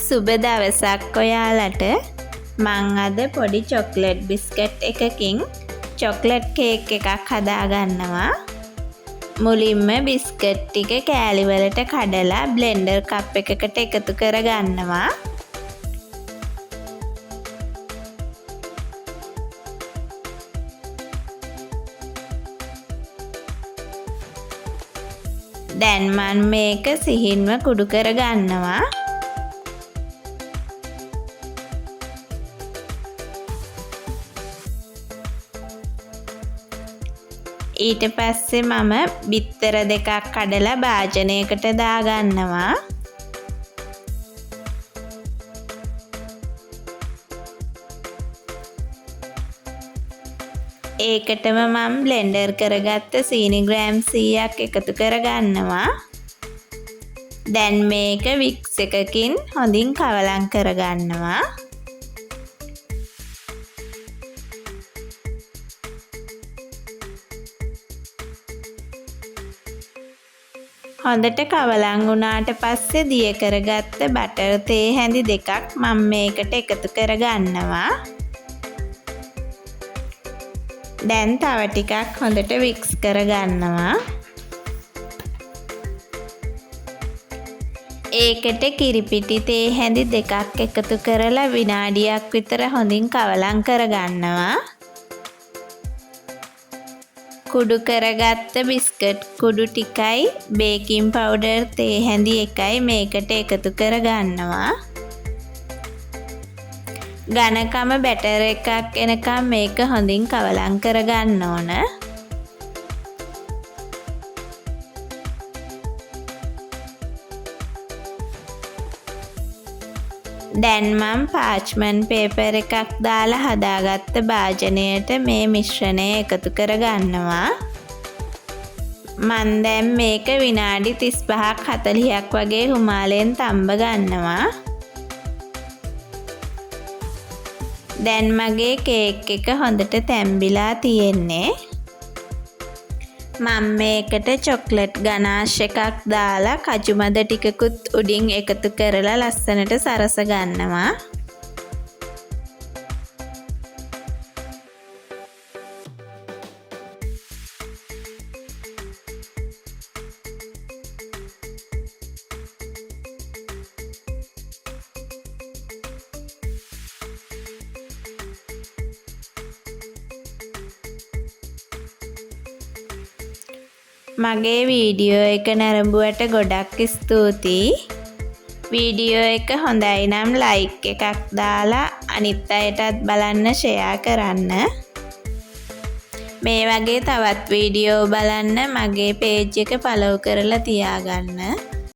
සුබ දවසක් ඔයාලට. මං අද පොඩි චොක්ලට් බිස්කට් එකකින් චොක්ලට් කේක් එකක් හදාගන්නවා. මුලින්ම බිස්කට් ටික කෑලි වලට කඩලා බ්ලෙන්ඩර් කප් එකකට එකතු කරගන්නවා. දැන් මම මේක සිහින්ව කුඩු කරගන්නවා. ඊට පස්සේ මම බිත්තර දෙකක් කඩලා භාජනයකට දාගන්නවා. ඒකටම මම බ්ලෙන්ඩර් කරගත්ත සීනි ග්‍රෑම් 100ක් එකතු කරගන්නවා. දැන් මේක වික්ස් එකකින් හොඳින් කවලම් කරගන්නවා. හොඳට කවලම් වුණාට පස්සේ දිය කරගත්ත බටර් තේ හැඳි දෙකක් මම මේකට එකතු කරගන්නවා. දැන් තව ටිකක් හොඳට වික්ස් කරගන්නවා. ඒකට කිරිපිටි තේ හැඳි දෙකක් එකතු කරලා විනාඩියක් විතර හොඳින් කවලම් කරගන්නවා. කුඩු කරගත්ත බිස්කට් කුඩු ටිකයි බේකින් පවුඩර් තේ හැඳි එකයි මේකට එකතු කරගන්නවා. ඝනකම බැටර් එකක් එනකම් මේක හොඳින් කවලම් කරගන්න ඕන. දැන් මම පාච්මන්ට් පේපර් එකක් දාලා හදාගත්ත භාජනයට මේ මිශ්‍රණය එකතු කරගන්නවා. මම දැන් මේක විනාඩි 35ක් 40ක් වගේ හුමාලෙන් තම්බ ගන්නවා. දැන් මගේ කේක් එක හොඳට තැම්බිලා තියෙන්නේ. මම මේකට චොක්ලට් ගනාෂ් එකක් දාලා කජු මද ටිකකුත් උඩින් එකතු කරලා ලස්සනට සරස ගන්නවා. මගේ වීඩියෝ එක නැරඹුවට ගොඩක් ස්තුතියි. වීඩියෝ එක හොඳයි නම් ලයික් එකක් දාලා අනිත් අයටත් බලන්න ෂෙයා කරන්න. මේ වගේ තවත් වීඩියෝ බලන්න මගේ පේජ් එක ෆලෝ කරලා තියාගන්න.